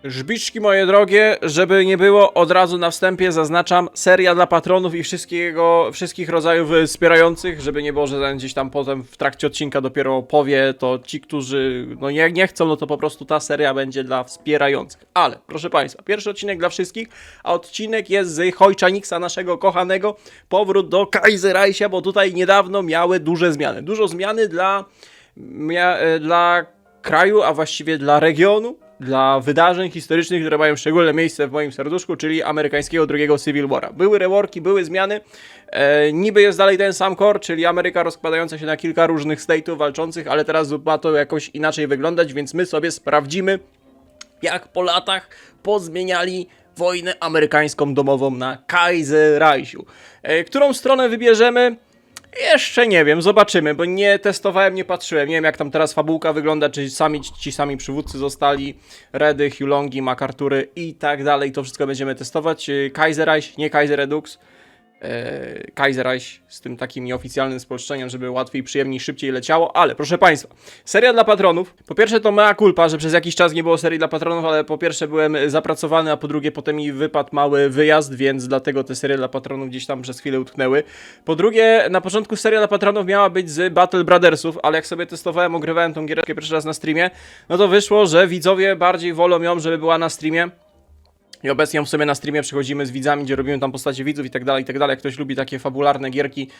Żbiczki moje drogie, żeby nie było, od razu na wstępie zaznaczam, seria dla patronów i wszystkich rodzajów wspierających, żeby nie było, że gdzieś tam potem w trakcie odcinka dopiero powie to ci, którzy no nie chcą, no to po prostu ta seria będzie dla wspierających. Ale, proszę Państwa, pierwszy odcinek dla wszystkich, a odcinek jest z Hojczaniksa, naszego kochanego, powrót do Kaiserreicha, bo tutaj niedawno miały duże zmiany. Dużo zmiany dla kraju, a właściwie dla regionu, dla wydarzeń historycznych, które mają szczególne miejsce w moim serduszku, czyli amerykańskiego drugiego Civil War'a. Były reworki, były zmiany, niby jest dalej ten sam core, czyli Ameryka rozkładająca się na kilka różnych state'ów walczących, ale teraz ma to jakoś inaczej wyglądać, więc my sobie sprawdzimy, jak po latach pozmieniali wojnę amerykańską domową na Kaiserreichu. Którą stronę wybierzemy? Jeszcze nie wiem, zobaczymy, bo nie testowałem, nie patrzyłem, nie wiem jak tam teraz fabułka wygląda, czy ci sami przywódcy zostali, Redy, Hulongi, MacArthury i tak dalej, to wszystko będziemy testować. Kaiserreich, nie Kaiserredux, Kaiserreich z tym takim nieoficjalnym spolszczeniem, żeby łatwiej, przyjemniej, szybciej leciało, ale proszę Państwa, seria dla patronów, po pierwsze to mea culpa, że przez jakiś czas nie było serii dla patronów, ale po pierwsze byłem zapracowany, a po drugie potem mi wypadł mały wyjazd, więc dlatego te serie dla patronów gdzieś tam przez chwilę utknęły. Po drugie, na początku seria dla patronów miała być z Battle Brothersów, ale jak sobie testowałem, ogrywałem tą gierkę pierwszy raz na streamie, no to wyszło, że widzowie bardziej wolą ją, żeby była na streamie. I obecnie ją sobie na streamie przychodzimy z widzami, gdzie robimy tam postacie widzów i tak dalej, i tak dalej. Jak ktoś lubi takie fabularne gierki,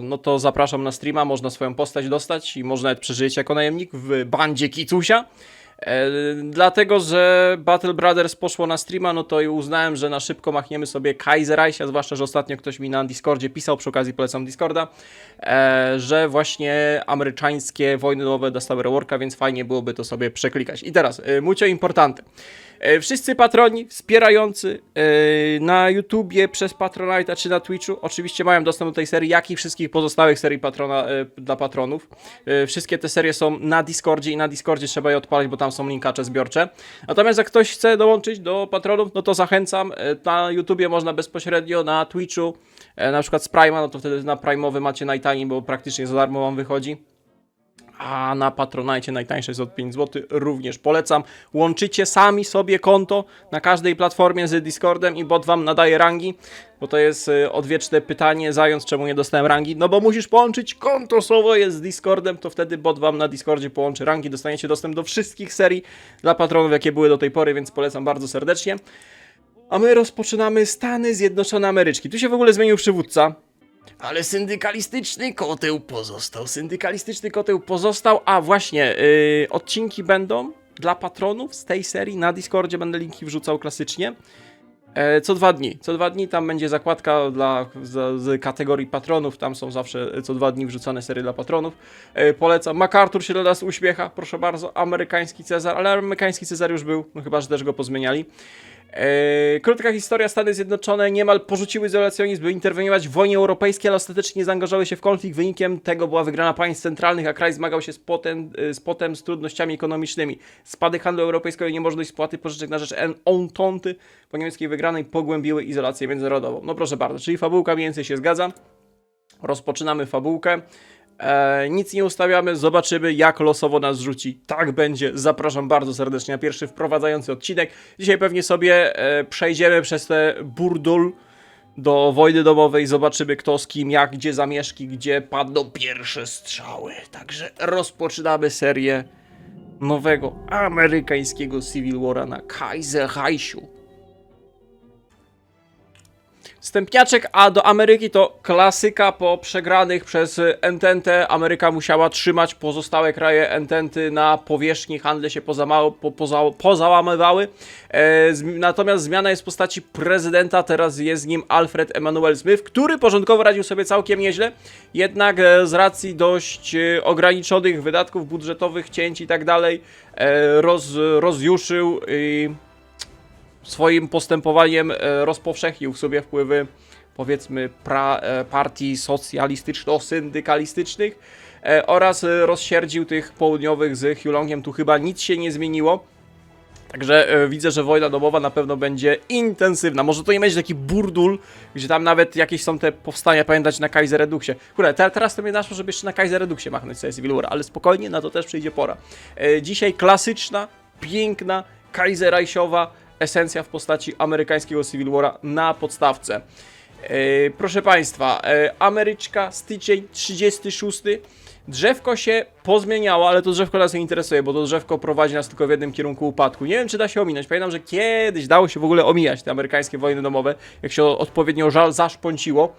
no to zapraszam na streama, można swoją postać dostać i można nawet przeżyć jako najemnik w bandzie Kicusia. Dlatego, że Battle Brothers poszło na streama, no to i uznałem, że na szybko machniemy sobie Kaiserreicha, zwłaszcza, że ostatnio ktoś mi na Discordzie pisał, przy okazji polecam Discorda, że właśnie amerykańskie wojny domowe dostały reworka, więc fajnie byłoby to sobie przeklikać. I teraz, mucho importante. Wszyscy patroni wspierający na YouTubie przez Patronite'a czy na Twitchu oczywiście mają dostęp do tej serii, jak i wszystkich pozostałych serii dla patronów. Wszystkie te serie są na Discordzie i na Discordzie trzeba je odpalić, bo tam są linkacze zbiorcze. Natomiast jak ktoś chce dołączyć do patronów, no to zachęcam. Na YouTubie można bezpośrednio, na Twitchu, na przykład z Prime'a, no to wtedy na Prime'owy macie najtaniej, bo praktycznie za darmo wam wychodzi. A na Patronite najtańsze jest od 5 zł, również polecam. Łączycie sami sobie konto na każdej platformie z Discordem i bot wam nadaje rangi, bo to jest odwieczne pytanie, zając, czemu nie dostałem rangi. No bo musisz połączyć konto swoje z Discordem, to wtedy bot wam na Discordzie połączy rangi, dostaniecie dostęp do wszystkich serii dla patronów, jakie były do tej pory, więc polecam bardzo serdecznie. A my rozpoczynamy Stany Zjednoczone Ameryczki. Tu się w ogóle zmienił przywódca. Ale syndykalistyczny koteł pozostał, a właśnie, odcinki będą dla patronów z tej serii, na Discordzie będę linki wrzucał klasycznie, co 2 dni tam będzie zakładka z kategorii patronów, tam są zawsze co 2 dni wrzucane serie dla patronów, polecam, MacArthur się do nas uśmiecha, proszę bardzo, amerykański Cezar, ale amerykański Cezar już był, no chyba, że też go pozmieniali. Krótka historia, Stany Zjednoczone niemal porzuciły izolacjonizm, by interweniować w wojnie europejskiej, ale ostatecznie nie zaangażowały się w konflikt. Wynikiem tego była wygrana państw centralnych, a kraj zmagał się z trudnościami ekonomicznymi. Spadek handlu europejskiego i niemożność spłaty pożyczek na rzecz Entente po niemieckiej wygranej pogłębiły izolację międzynarodową. No proszę bardzo, czyli fabułka mniej więcej się zgadza. Rozpoczynamy fabułkę. Nic nie ustawiamy, zobaczymy jak losowo nas rzuci. Tak będzie, zapraszam bardzo serdecznie na pierwszy wprowadzający odcinek. Dzisiaj pewnie sobie przejdziemy przez te burdel do wojny domowej, zobaczymy kto z kim, jak, gdzie zamieszki, gdzie padną pierwsze strzały. Także rozpoczynamy serię nowego amerykańskiego Civil War'a na Kaiserreichu. Wstępniaczek, a do Ameryki to klasyka po przegranych przez Entente. Ameryka musiała trzymać pozostałe kraje Ententy na powierzchni, handle się pozałamywały. Natomiast zmiana jest w postaci prezydenta, teraz jest nim Alfred Emanuel Smith, który porządkowo radził sobie całkiem nieźle, jednak z racji dość ograniczonych wydatków budżetowych, cięć i tak dalej, rozjuszył swoim postępowaniem rozpowszechnił w sobie wpływy, powiedzmy, partii socjalistyczno-syndykalistycznych oraz rozsierdził tych południowych z Hulongiem. Tu chyba nic się nie zmieniło. Także widzę, że wojna domowa na pewno będzie intensywna. Może to nie będzie taki burdul, gdzie tam nawet jakieś są te powstania, pamiętać, na Kaiserreduxie. Kurde, teraz to mnie naszło, żeby jeszcze na Kaiserreduxie machnąć sobie Civil War, ale spokojnie, na to też przyjdzie pora. Dzisiaj klasyczna, piękna kaiserreichowa esencja w postaci amerykańskiego Civil War'a na podstawce. Proszę Państwa, Ameryczka, styczeń 36. Drzewko się pozmieniało, ale to drzewko nas nie interesuje, bo to drzewko prowadzi nas tylko w jednym kierunku upadku. Nie wiem, czy da się ominąć. Pamiętam, że kiedyś dało się w ogóle omijać te amerykańskie wojny domowe, jak się odpowiednio zaszpąciło.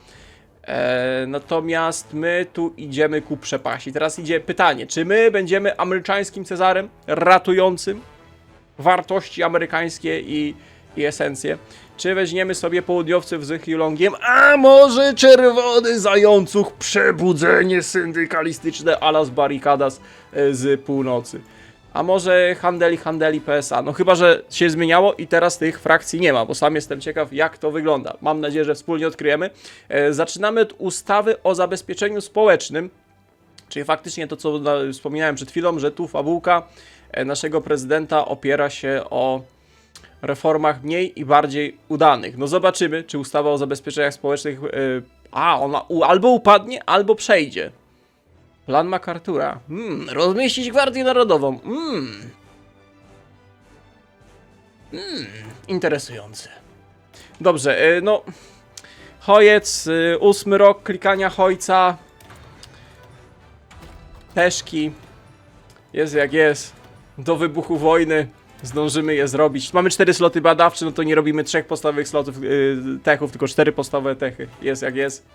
Natomiast my tu idziemy ku przepaści. Teraz idzie pytanie, czy my będziemy amerykańskim Cezarem ratującym wartości amerykańskie i esencje, czy weźmiemy sobie południowców z Hulongiem, a może czerwony zającuch, przebudzenie syndykalistyczne a la z Barrikadas z północy. A może handeli PSA. No chyba, że się zmieniało i teraz tych frakcji nie ma, bo sam jestem ciekaw, jak to wygląda. Mam nadzieję, że wspólnie odkryjemy. Zaczynamy od ustawy o zabezpieczeniu społecznym, czyli faktycznie to, co wspominałem przed chwilą, że tu fabułka naszego prezydenta opiera się o reformach mniej i bardziej udanych. No zobaczymy, czy ustawa o zabezpieczeniach społecznych ona albo upadnie, albo przejdzie. Plan MacArthur'a. Rozmieścić Gwardię Narodową. Interesujące. Dobrze, no... Hojec, 8 rok klikania Hojca. Teszki. Jest jak jest. Do wybuchu wojny zdążymy je zrobić. Mamy 4 sloty badawcze, no to nie robimy 3 podstawowych slotów techów, tylko 4 podstawowe techy. Jest jak jest.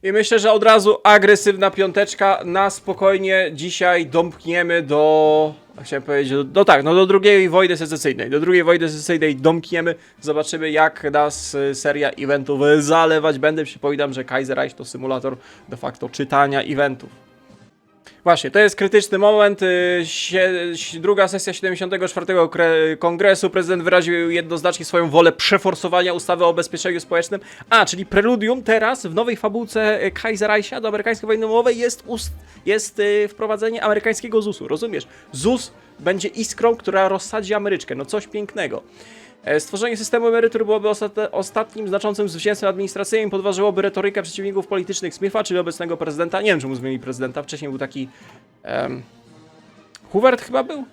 I myślę, że od razu agresywna piąteczka. Na spokojnie dzisiaj domkniemy do... Chciałem powiedzieć, do drugiej wojny secesyjnej. Do drugiej wojny secesyjnej domkniemy. Zobaczymy, jak nas seria eventów zalewać będę. Przypominam, że Kaiserreich to symulator de facto czytania eventów. Właśnie, to jest krytyczny moment. Druga sesja 74. Kongresu. Prezydent wyraził jednoznacznie swoją wolę przeforsowania ustawy o bezpieczeniu społecznym. Czyli preludium teraz w nowej fabułce Kaiserreicha do amerykańskiej wojny domowej jest wprowadzenie amerykańskiego ZUS-u. Rozumiesz? ZUS będzie iskrą, która rozsadzi Ameryczkę. No coś pięknego. Stworzenie systemu emerytur byłoby ostatnim znaczącym zwycięstwem administracyjnym, podważyłoby retorykę przeciwników politycznych Smitha, czyli obecnego prezydenta. Nie wiem, czemu zmienili prezydenta. Wcześniej był taki... Hoover chyba był?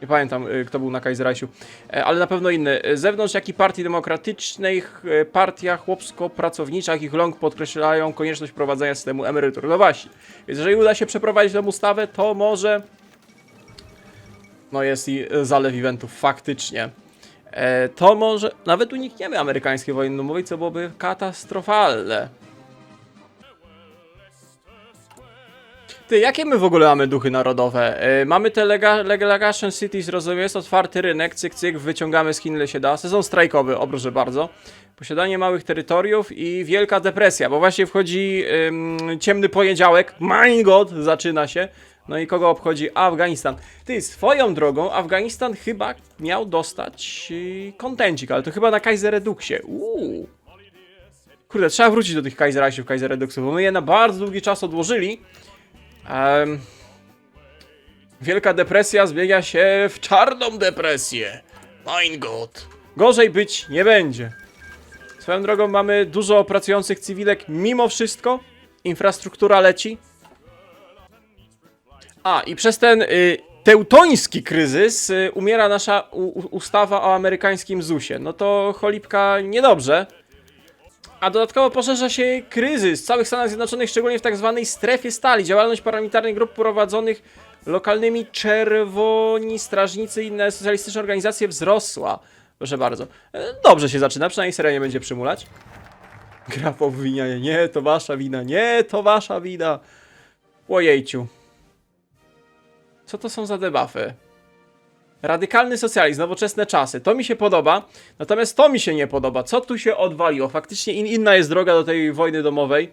Nie pamiętam, kto był na Kaiserreichu. Ale na pewno inny. Z zewnątrz, jak i partii demokratycznych, partia chłopsko-pracownicza i Hulong podkreślają konieczność wprowadzenia systemu emerytur. No właśnie. Więc jeżeli uda się przeprowadzić tę ustawę, to może... No jest i zalew eventów, faktycznie. To może nawet unikniemy amerykańskiej wojny domowej, co byłoby katastrofalne. Ty, jakie my w ogóle mamy duchy narodowe? Mamy te Legation Cities, rozumiem, jest otwarty rynek, cyk, cyk, wyciągamy z Chin ile się da. Sezon strajkowy, o proszę bardzo. Posiadanie małych terytoriów i wielka depresja, bo właśnie wchodzi ciemny poniedziałek, mein Gott, zaczyna się. No i kogo obchodzi Afganistan? Ty, swoją drogą, Afganistan chyba miał dostać kontencik, ale to chyba na Kaiserreduxie. Kurde, trzeba wrócić do tych Kaiserreichów, Kaiserreduxów, bo my je na bardzo długi czas odłożyli. Wielka depresja zmienia się w czarną depresję. Mein Gott. Gorzej być nie będzie. Swoją drogą mamy dużo pracujących cywilek mimo wszystko. Infrastruktura leci. I przez ten teutoński kryzys umiera nasza ustawa o amerykańskim ZUS-ie. No to cholipka niedobrze. A dodatkowo poszerza się kryzys w całych Stanach Zjednoczonych, szczególnie w tak zwanej strefie stali. Działalność paramilitarnych grup prowadzonych lokalnymi czerwoni strażnicy i inne socjalistyczne organizacje wzrosła. Proszę bardzo. Dobrze się zaczyna, przynajmniej seria nie będzie przymulać. Gra po obwinianie. Nie, to wasza wina. Nie, to wasza wina. Ojejciu. Co to są za debuffy? Radykalny socjalizm, nowoczesne czasy. To mi się podoba, natomiast to mi się nie podoba. Co tu się odwaliło? Faktycznie inna jest droga do tej wojny domowej.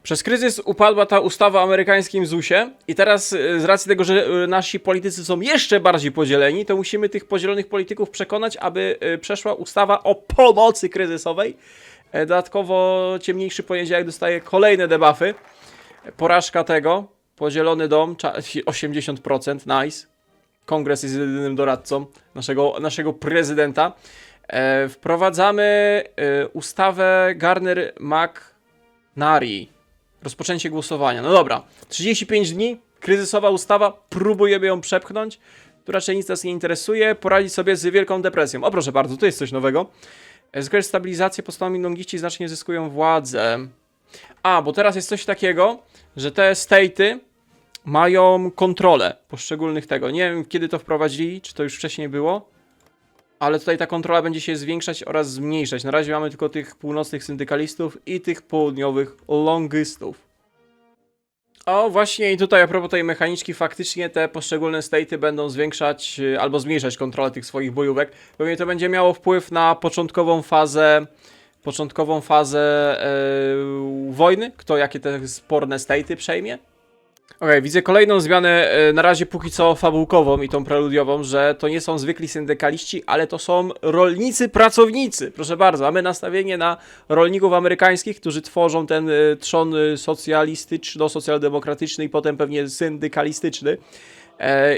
Przez kryzys upadła ta ustawa o amerykańskim ZUS-ie i teraz z racji tego, że nasi politycy są jeszcze bardziej podzieleni, to musimy tych podzielonych polityków przekonać, aby przeszła ustawa o pomocy kryzysowej. Dodatkowo ciemniejszy poniedziałek dostaje kolejne debuffy. Porażka tego. Podzielony dom, 80%, nice. Kongres jest jedynym doradcą naszego prezydenta. Wprowadzamy ustawę Garner-McNary. Rozpoczęcie głosowania. No dobra, 35 dni, kryzysowa ustawa, próbujemy ją przepchnąć. Tu raczej nic nas nie interesuje, poradzić sobie z Wielką Depresją. O proszę bardzo, tu jest coś nowego. Zgłębić stabilizację, postanowień longiści znacznie zyskują władzę. A, bo teraz jest coś takiego, że te state'y mają kontrolę poszczególnych tego. Nie wiem, kiedy to wprowadzili, czy to już wcześniej było, ale tutaj ta kontrola będzie się zwiększać oraz zmniejszać. Na razie mamy tylko tych północnych syndykalistów i tych południowych longistów. O, właśnie i tutaj a propos tej mechaniczki, faktycznie te poszczególne state'y będą zwiększać albo zmniejszać kontrolę tych swoich bojówek. Pewnie to będzie miało wpływ na początkową fazę wojny, kto jakie te sporne state'y przejmie. Okej, widzę kolejną zmianę, na razie póki co fabułkową i tą preludiową, że to nie są zwykli syndykaliści, ale to są rolnicy pracownicy. Proszę bardzo, mamy nastawienie na rolników amerykańskich, którzy tworzą ten trzon socjalistyczno-socjaldemokratyczny i potem pewnie syndykalistyczny.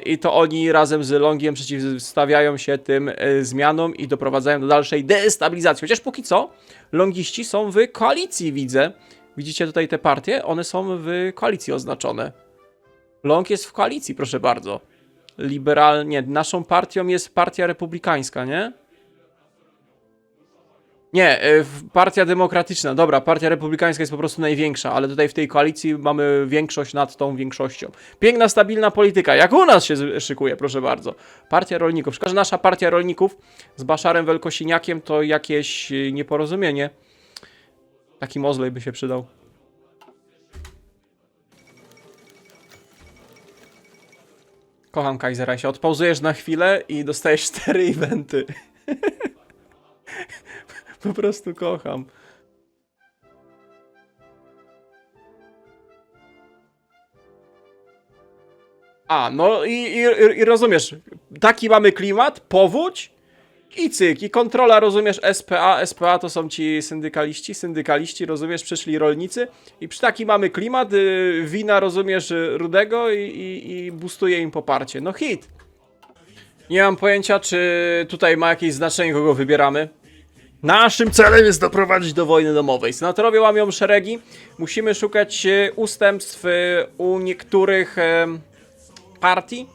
I to oni razem z Longiem przeciwstawiają się tym zmianom i doprowadzają do dalszej destabilizacji. Chociaż póki co longiści są w koalicji, widzę. Widzicie tutaj te partie? One są w koalicji oznaczone. Long jest w koalicji, proszę bardzo. Liberalnie. Naszą partią jest Partia Republikańska, nie? Nie, Partia Demokratyczna. Dobra, Partia Republikańska jest po prostu największa, ale tutaj w tej koalicji mamy większość nad tą większością. Piękna, stabilna polityka. Jak u nas się szykuje, proszę bardzo. Partia Rolników. Szkoda, że nasza Partia Rolników z Baszarem Wielkosiniakiem to jakieś nieporozumienie. Taki Mosley by się przydał. Kocham Kaisera, się odpauzujesz na chwilę i dostajesz 4 eventy. Po prostu kocham. A, no i rozumiesz, taki mamy klimat, powódź i cyk, i kontrola, rozumiesz, SPA to są ci syndykaliści, rozumiesz, przyszli rolnicy i przy taki mamy klimat, wina, rozumiesz, Rudego i boostuje im poparcie. No hit. Nie mam pojęcia, czy tutaj ma jakieś znaczenie, kogo wybieramy. Naszym celem jest doprowadzić do wojny domowej. Senatorowie łamią szeregi. Musimy szukać ustępstw u niektórych partii.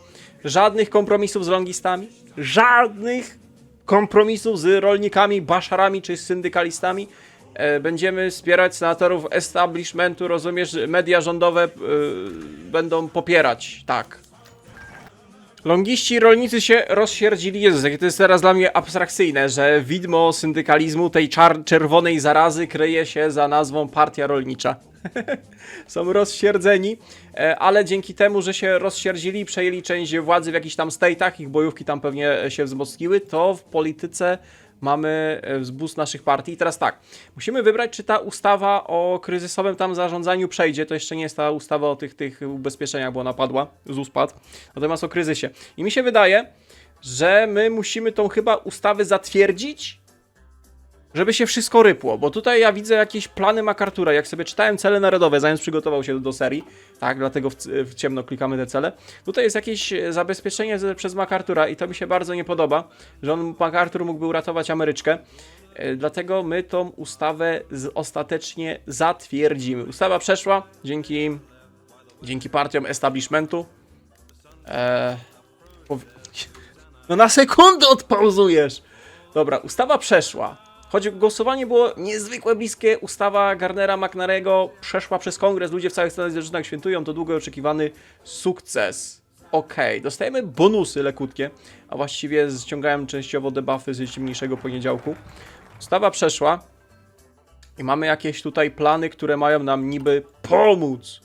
Żadnych kompromisów z longistami. Żadnych kompromisów z rolnikami, baszarami czy syndykalistami. Będziemy wspierać senatorów establishmentu. Rozumiesz, media rządowe będą popierać. Tak. Longiści i rolnicy się rozsierdzili. Jezus, jakie to jest teraz dla mnie abstrakcyjne, że widmo syndykalizmu, tej czerwonej zarazy kryje się za nazwą Partia Rolnicza. Są rozsierdzeni, ale dzięki temu, że się rozsierdzili i przejęli część władzy w jakichś tam state'ach, ich bojówki tam pewnie się wzmocniły, to w polityce mamy wzbóz naszych partii. I teraz tak, musimy wybrać, czy ta ustawa o kryzysowym tam zarządzaniu przejdzie. To jeszcze nie jest ta ustawa o tych ubezpieczeniach, bo ona padła, ZUS padł. Natomiast o kryzysie. I mi się wydaje, że my musimy tą chyba ustawę zatwierdzić, żeby się wszystko rypło, bo tutaj ja widzę jakieś plany MacArthura. Jak sobie czytałem cele narodowe, zanim przygotował się do serii, tak, dlatego w ciemno klikamy te cele. Tutaj jest jakieś zabezpieczenie przez MacArthura i to mi się bardzo nie podoba, że MacArthur mógłby uratować Ameryczkę. Dlatego my tą ustawę ostatecznie zatwierdzimy. Ustawa przeszła dzięki partiom establishmentu. No na sekundę odpauzujesz! Dobra, ustawa przeszła. Choć głosowanie było niezwykle bliskie, ustawa Garnera McNary'ego przeszła przez kongres, ludzie w całych Stanach Zjednoczonych świętują, to długo oczekiwany sukces. Okej, dostajemy bonusy lekutkie, a właściwie ściągałem częściowo debuffy z ciemniejszego poniedziałku. Ustawa przeszła i mamy jakieś tutaj plany, które mają nam niby pomóc.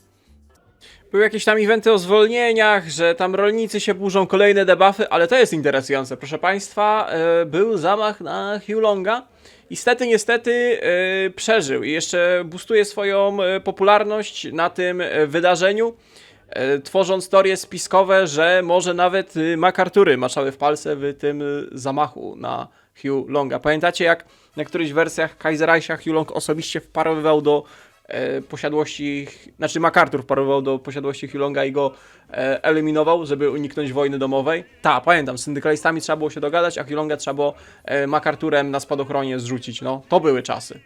Były jakieś tam eventy o zwolnieniach, że tam rolnicy się burzą, kolejne debuffy, ale to jest interesujące. Proszę Państwa, był zamach na Hugh Longa. Niestety przeżył i jeszcze boostuje swoją popularność na tym wydarzeniu, tworząc teorie spiskowe, że może nawet MacArthury maczały w palce w tym zamachu na Hugh Longa. Pamiętacie, jak na którychś wersjach Kaiserreicha Hugh Long osobiście wparowywał do posiadłości, znaczy MacArthur wparowywał do posiadłości Hugh Longa i go eliminował, żeby uniknąć wojny domowej? Tak, pamiętam, z syndykalistami trzeba było się dogadać, a Hugh Longa trzeba było MacArthurem na spadochronie zrzucić. No, to były czasy.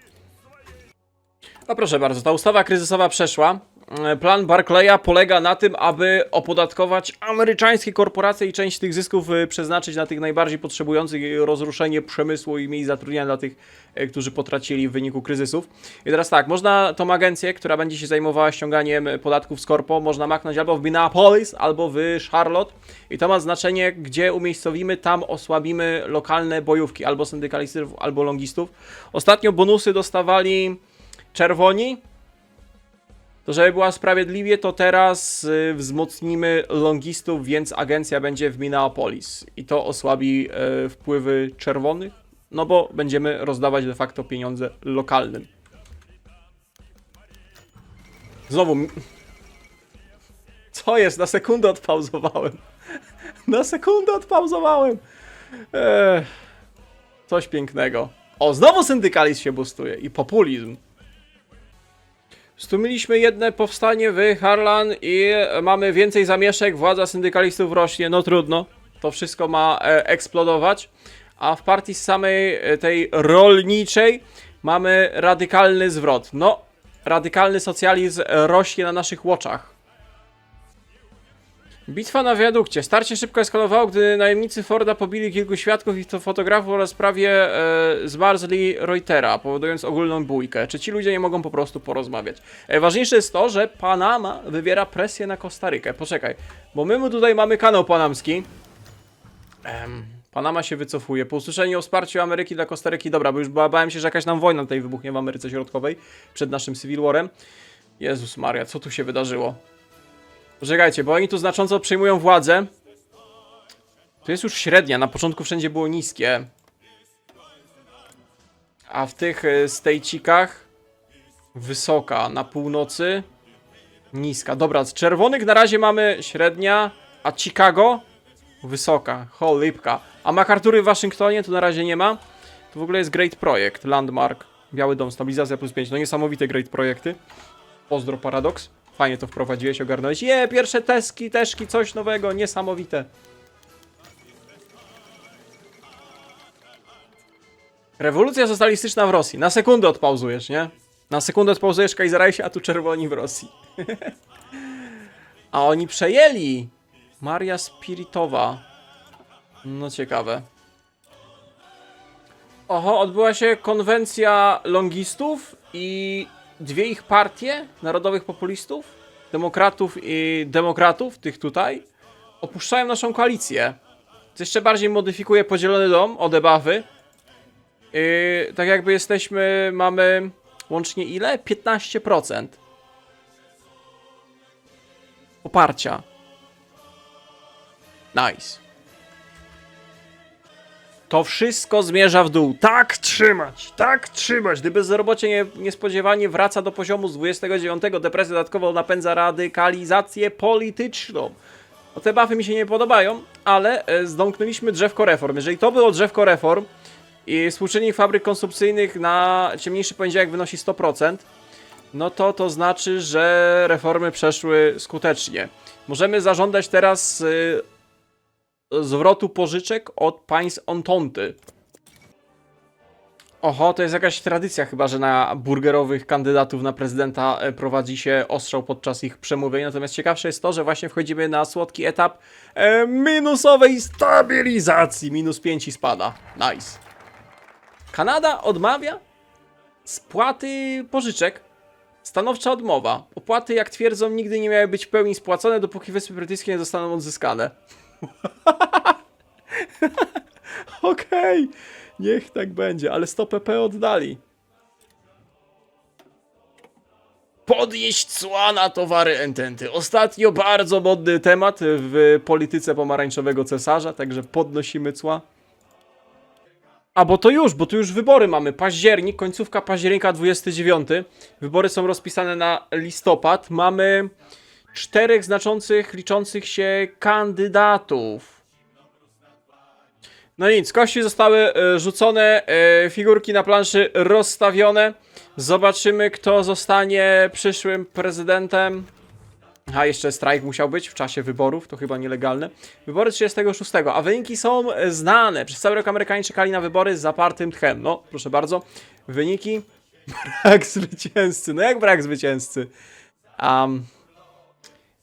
No proszę bardzo, ta ustawa kryzysowa przeszła. plan Barclaya polega na tym, aby opodatkować amerykańskie korporacje i część tych zysków przeznaczyć na tych najbardziej potrzebujących i rozruszenie przemysłu i miejsc zatrudnienia dla tych, którzy potracili w wyniku kryzysów. I teraz tak, można tą agencję, która będzie się zajmowała ściąganiem podatków z korpo, można machnąć albo w Minneapolis, albo w Charlotte. I to ma znaczenie, gdzie umiejscowimy, tam osłabimy lokalne bojówki, albo syndykalistów, albo longistów. Ostatnio bonusy dostawali czerwoni. To żeby była sprawiedliwie, to teraz wzmocnimy longistów, więc agencja będzie w Minneapolis. I to osłabi wpływy czerwonych, no bo będziemy rozdawać de facto pieniądze lokalnym. Znowu... Co jest? Na sekundę odpauzowałem. Na sekundę odpauzowałem. Coś pięknego. O, znowu syndykalizm się boostuje i populizm. Stłumiliśmy jedne powstanie w Harlan i mamy więcej zamieszek, władza syndykalistów rośnie, no trudno, to wszystko ma eksplodować, a w partii samej tej rolniczej mamy radykalny zwrot. No, radykalny socjalizm rośnie na naszych oczach. Bitwa na wiadukcie. Starcie szybko eskalowało, gdy najemnicy Forda pobili kilku świadków i to fotografów oraz prawie zmarzli Reutera, powodując ogólną bójkę. Czy ci ludzie nie mogą po prostu porozmawiać? Ważniejsze jest to, że Panama wywiera presję na Kostarykę. Poczekaj, bo my tutaj mamy kanał panamski. Panama się wycofuje. Po usłyszeniu o wsparciu Ameryki dla Kostaryki, dobra, bo już bałem się, że jakaś nam wojna tutaj wybuchnie w Ameryce Środkowej przed naszym Civil Warem. Jezus Maria, co tu się wydarzyło? Poczekajcie, bo oni tu znacząco przejmują władzę. Tu jest już średnia, na początku wszędzie było niskie. A w tych stejcikach wysoka, na północy niska. Dobra, z czerwonych na razie mamy średnia, a Chicago wysoka, cholipka. A MacArthury w Waszyngtonie tu na razie nie ma. To w ogóle jest Great Projekt, Landmark, Biały Dom, stabilizacja +5. No niesamowite Great Projekty. Pozdro Paradox. Fajnie to wprowadziłeś, ogarnąłeś. Pierwsze teszki, coś nowego, niesamowite. Rewolucja socjalistyczna w Rosji. Na sekundę odpauzujesz, nie? Na sekundę odpauzujesz Kaiserreichie, a tu czerwoni w Rosji. A oni przejęli. Maria Spiritowa. No ciekawe. Oho, odbyła się konwencja longistów i dwie ich partie narodowych populistów, demokratów, tych tutaj, opuszczają naszą koalicję. Co jeszcze bardziej modyfikuje podzielony dom o debuffy. Tak jakby mamy łącznie ile? 15% poparcia. Nice. To wszystko zmierza w dół. Tak trzymać, tak trzymać. Gdy bezrobocie niespodziewanie wraca do poziomu z 29, depresja dodatkowo napędza radykalizację polityczną. No, te buffy mi się nie podobają, ale zdomknęliśmy drzewko reform. Jeżeli to było drzewko reform i współczynnik fabryk konsumpcyjnych na ciemniejszy poniedziałek wynosi 100%, no to znaczy, że reformy przeszły skutecznie. Możemy zażądać teraz zwrotu pożyczek od państw Ententy. Oho, to jest jakaś tradycja chyba, że na burgerowych kandydatów na prezydenta prowadzi się ostrzał podczas ich przemówień. Natomiast ciekawsze jest to, że właśnie wchodzimy na słodki etap minusowej stabilizacji. -5 i spada. Nice. Kanada odmawia spłaty pożyczek. Stanowcza odmowa. Opłaty, jak twierdzą, nigdy nie miały być w pełni spłacone, dopóki Wyspy Brytyjskie nie zostaną odzyskane. Okej, niech tak będzie, ale 100 pp oddali. Podnieść cła na towary Ententy. Ostatnio bardzo modny temat w polityce pomarańczowego cesarza, także podnosimy cła. A bo to już wybory mamy. Październik, końcówka października 29. Wybory są rozpisane na listopad. Mamy 4 liczących się kandydatów. No nic, kości zostały rzucone, figurki na planszy rozstawione. Zobaczymy, kto zostanie przyszłym prezydentem. A jeszcze strajk musiał być w czasie wyborów, to chyba nielegalne. Wybory 36, a wyniki są znane. Przez cały rok Amerykanie czekali na wybory z zapartym tchem. No, proszę bardzo, wyniki. Brak zwycięzcy. No jak brak zwycięzcy?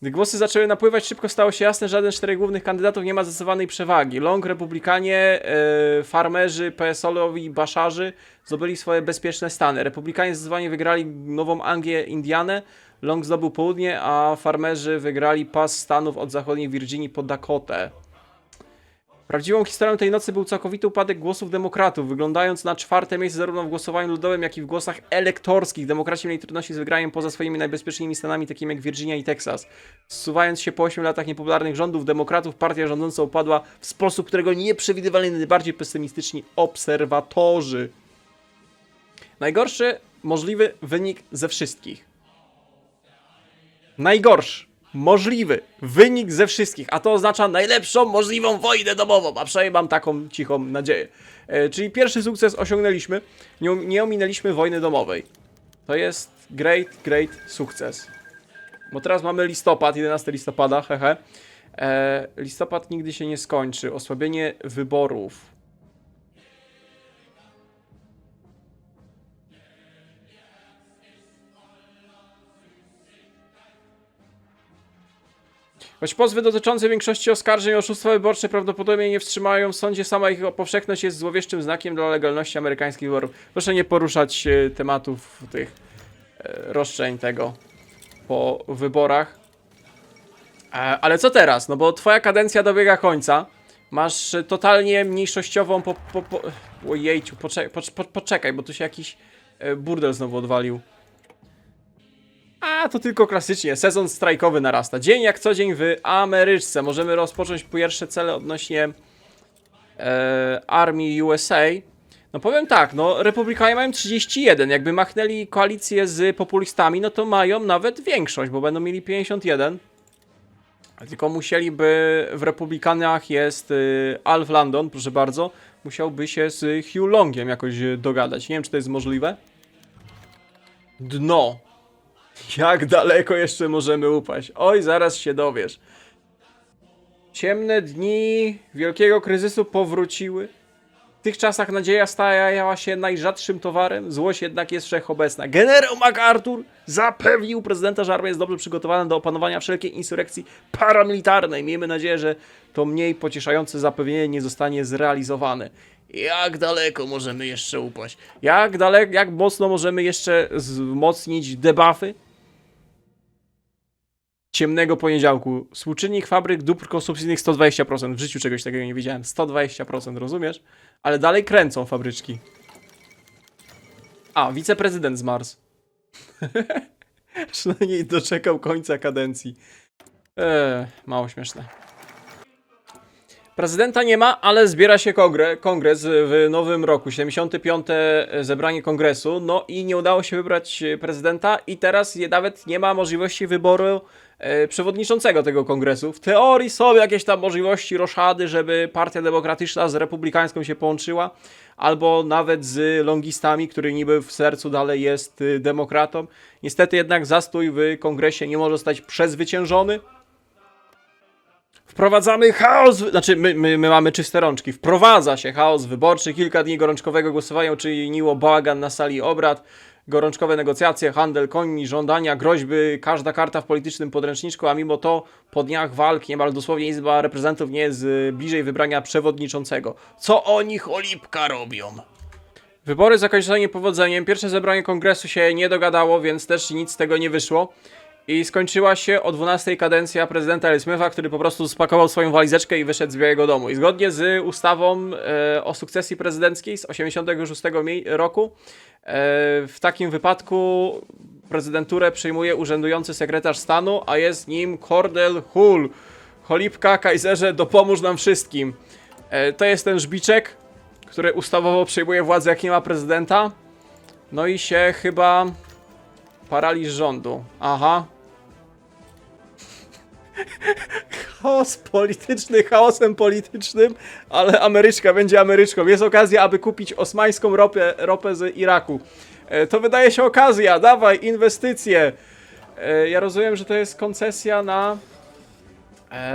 Gdy głosy zaczęły napływać, szybko stało się jasne, że żaden z 4 głównych kandydatów nie ma zdecydowanej przewagi. Long, Republikanie, farmerzy, PSL-owi i Baszarzy zdobyli swoje bezpieczne stany. Republikanie zdecydowanie wygrali Nową Anglię, Indianę, Long zdobył południe, a farmerzy wygrali pas stanów od zachodniej Virginii po Dakotę. Prawdziwą historią tej nocy był całkowity upadek głosów demokratów, wyglądając na 4. miejsce zarówno w głosowaniu ludowym, jak i w głosach elektorskich. Demokraci mieli trudności z wygraniem poza swoimi najbezpieczniejszymi stanami, takimi jak Virginia i Teksas. Zsuwając się po 8 latach niepopularnych rządów demokratów, partia rządząca upadła w sposób, którego nie przewidywali najbardziej pesymistyczni obserwatorzy. Najgorszy możliwy wynik ze wszystkich. Najgorszy możliwy wynik ze wszystkich, a to oznacza najlepszą możliwą wojnę domową, a przynajmniej mam taką cichą nadzieję. Czyli pierwszy sukces osiągnęliśmy, nie ominęliśmy wojny domowej. To jest great sukces. Bo teraz mamy listopad, 11 listopada, hehe. Listopad nigdy się nie skończy. Osłabienie wyborów. Choć pozwy dotyczące większości oskarżeń o oszustwa wyborcze prawdopodobnie nie wstrzymają w sądzie, sama ich powszechność jest złowieszczym znakiem dla legalności amerykańskich wyborów. Proszę nie poruszać tematów tych roszczeń tego po wyborach. Ale co teraz? No bo twoja kadencja dobiega końca. Masz totalnie mniejszościową Ojejciu, poczekaj, bo tu się jakiś burdel znowu odwalił. A, to tylko klasycznie. Sezon strajkowy narasta. Dzień jak co dzień w Ameryczce. Możemy rozpocząć pierwsze cele odnośnie armii USA. No powiem tak, no Republikanie mają 31. Jakby machnęli koalicję z populistami, no to mają nawet większość, bo będą mieli 51. Tylko musieliby, w Republikanach jest Alf Landon, proszę bardzo, musiałby się z Hugh Longiem jakoś dogadać. Nie wiem, czy to jest możliwe. Dno. Jak daleko jeszcze możemy upaść? Oj, zaraz się dowiesz. Ciemne dni wielkiego kryzysu powróciły. W tych czasach nadzieja stała się najrzadszym towarem, złość jednak jest wszechobecna. Generał MacArthur zapewnił prezydenta, że armia jest dobrze przygotowana do opanowania wszelkiej insurekcji paramilitarnej. Miejmy nadzieję, że to mniej pocieszające zapewnienie nie zostanie zrealizowane. Jak daleko możemy jeszcze upaść? Jak mocno możemy jeszcze wzmocnić debuffy? Ciemnego poniedziałku. Współczynnik fabryk dóbr konsumpcyjnych 120%. W życiu czegoś takiego nie widziałem. 120%, rozumiesz? Ale dalej kręcą fabryczki. A, wiceprezydent zmarzł. Przynajmniej doczekał końca kadencji. Mało śmieszne. Prezydenta nie ma, ale zbiera się kongres w nowym roku. 75. zebranie kongresu. No i nie udało się wybrać prezydenta i teraz nawet nie ma możliwości wyboru przewodniczącego tego kongresu. W teorii są jakieś tam możliwości roszady, żeby partia demokratyczna z republikańską się połączyła, albo nawet z longistami, który niby w sercu dalej jest demokratą. Niestety jednak zastój w kongresie nie może zostać przezwyciężony. Wprowadzamy chaos, znaczy my mamy czyste rączki. Wprowadza się chaos wyborczy. Kilka dni gorączkowego głosowania uczyniło bałagan na sali obrad. Gorączkowe negocjacje, handel koni, żądania, groźby, każda karta w politycznym podręczniczku, a mimo to po dniach walk niemal dosłownie Izba Reprezentantów nie jest bliżej wybrania przewodniczącego. Co oni cholipka robią? Wybory zakończone niepowodzeniem. Pierwsze zebranie kongresu się nie dogadało, więc też nic z tego nie wyszło. I skończyła się o 12 kadencja prezydenta L. Smitha, który po prostu spakował swoją walizeczkę i wyszedł z Białego Domu. I zgodnie z ustawą o sukcesji prezydenckiej z 1986 roku, w takim wypadku prezydenturę przejmuje urzędujący sekretarz stanu, a jest nim Cordell Hull. Cholipka, Kaiserze, dopomóż nam wszystkim. To jest ten żbiczek, który ustawowo przejmuje władzę, jak nie ma prezydenta. No i się chyba... Paraliż rządu. Aha. Chaos polityczny chaosem politycznym, ale Ameryczka będzie Ameryczką. Jest okazja, aby kupić osmańską ropę z Iraku. To wydaje się okazja. Dawaj, inwestycje. Ja rozumiem, że to jest koncesja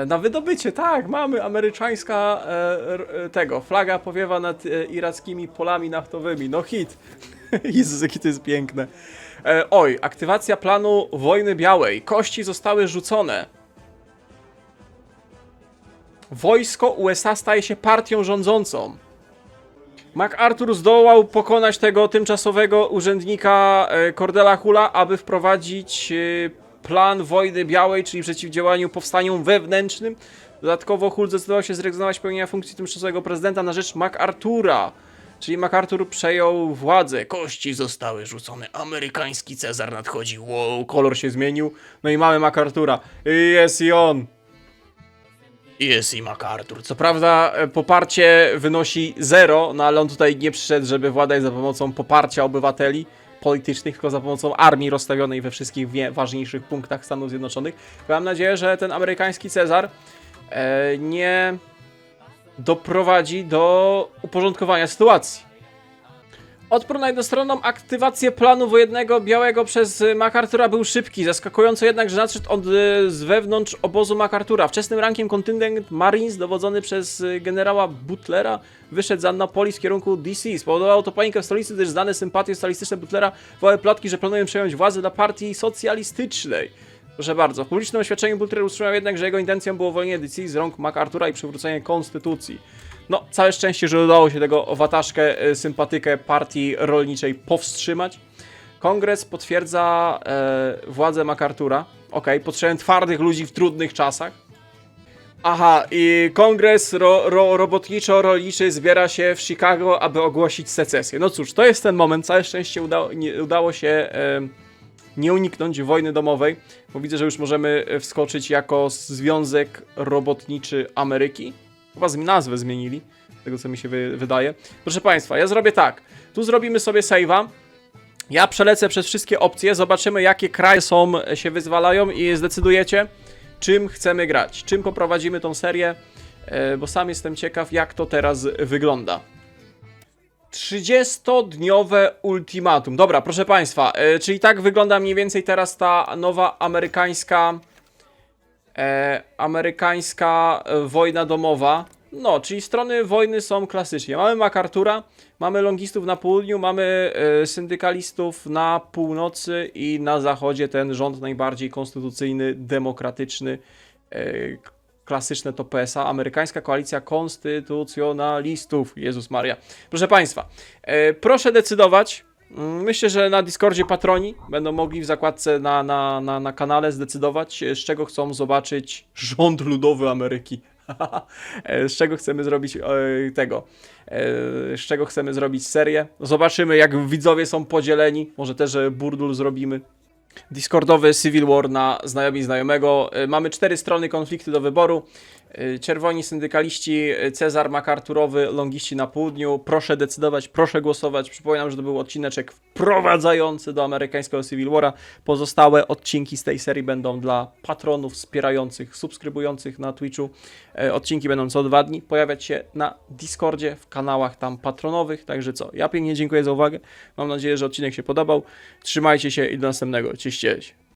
na wydobycie. Tak, mamy amerykańska flaga powiewa nad irackimi polami naftowymi. No hit. Jezus, jakie to jest piękne. Oj, aktywacja planu wojny białej. Kości zostały rzucone. Wojsko USA staje się partią rządzącą. MacArthur zdołał pokonać tego tymczasowego urzędnika Cordella Hulla, aby wprowadzić plan wojny białej, czyli przeciwdziałaniu powstaniom wewnętrznym. Dodatkowo Hull zdecydował się zrezygnować z pełnienia funkcji tymczasowego prezydenta na rzecz MacArthura. Czyli MacArthur przejął władzę. Kości zostały rzucone. Amerykański Cezar nadchodzi. Wow, kolor się zmienił. No i mamy MacArthura. Jest i on. Jest i MacArthur. Co prawda poparcie wynosi 0, no ale on tutaj nie przyszedł, żeby władać za pomocą poparcia obywateli politycznych, tylko za pomocą armii rozstawionej we wszystkich ważniejszych punktach Stanów Zjednoczonych. Mam nadzieję, że ten amerykański Cezar nie doprowadzi do uporządkowania sytuacji. Odpór na jednostronną aktywację planu wojennego białego przez MacArthura był szybki, zaskakująco jednak, że nadszedł on z wewnątrz obozu MacArthura. Wczesnym rankiem kontyngent Marines dowodzony przez generała Butlera wyszedł z Annapolis w kierunku DC. Spowodowało to panikę w stolicy, gdyż znane sympatie socjalistyczne Butlera wołały plotki, że planują przejąć władzę dla partii socjalistycznej. Proszę bardzo, w publicznym oświadczeniu Butler utrzymał jednak, że jego intencją było uwolnienie DC z rąk MacArthura i przywrócenie konstytucji. No, całe szczęście, że udało się tego wataszkę, sympatykę partii rolniczej powstrzymać. Kongres potwierdza władzę MacArthura. Okej, potrzebujemy twardych ludzi w trudnych czasach. Aha, i kongres robotniczo-rolniczy zbiera się w Chicago, aby ogłosić secesję. No cóż, to jest ten moment. Całe szczęście udało się nie uniknąć wojny domowej, bo widzę, że już możemy wskoczyć jako Związek Robotniczy Ameryki. Chyba nazwę zmienili, tego co mi się wydaje. Proszę Państwa, ja zrobię tak. Tu zrobimy sobie save'a. Ja przelecę przez wszystkie opcje, zobaczymy jakie kraje się wyzwalają i zdecydujecie, czym chcemy grać, czym poprowadzimy tą serię, bo sam jestem ciekaw, jak to teraz wygląda. 30-dniowe ultimatum. Dobra, proszę Państwa, czyli tak wygląda mniej więcej teraz ta nowa amerykańska wojna domowa. No, czyli strony wojny są klasycznie. Mamy MacArthura, mamy longistów na południu, mamy syndykalistów na północy i na zachodzie ten rząd najbardziej konstytucyjny, demokratyczny, klasyczne to PSA, amerykańska koalicja konstytucjonalistów. Jezus Maria. Proszę Państwa, proszę decydować. Myślę, że na Discordzie patroni będą mogli w zakładce na kanale zdecydować, z czego chcą zobaczyć rząd ludowy Ameryki. Z czego chcemy zrobić z czego chcemy zrobić serię. Zobaczymy, jak widzowie są podzieleni. Może też burdul zrobimy. Discordowy Civil War na znajomi znajomego. Mamy 4 strony konflikty do wyboru. Czerwoni syndykaliści, Cezar MacArthurowy, longiści na południu. Proszę decydować, proszę głosować. Przypominam, że to był odcineczek wprowadzający do amerykańskiego Civil War'a. Pozostałe odcinki z tej serii będą dla patronów, wspierających, subskrybujących na Twitchu. Odcinki będą co 2 dni pojawiać się na Discordzie, w kanałach tam patronowych. Także co, ja pięknie dziękuję za uwagę. Mam nadzieję, że odcinek się podobał. Trzymajcie się i do następnego. Cześć, cześć.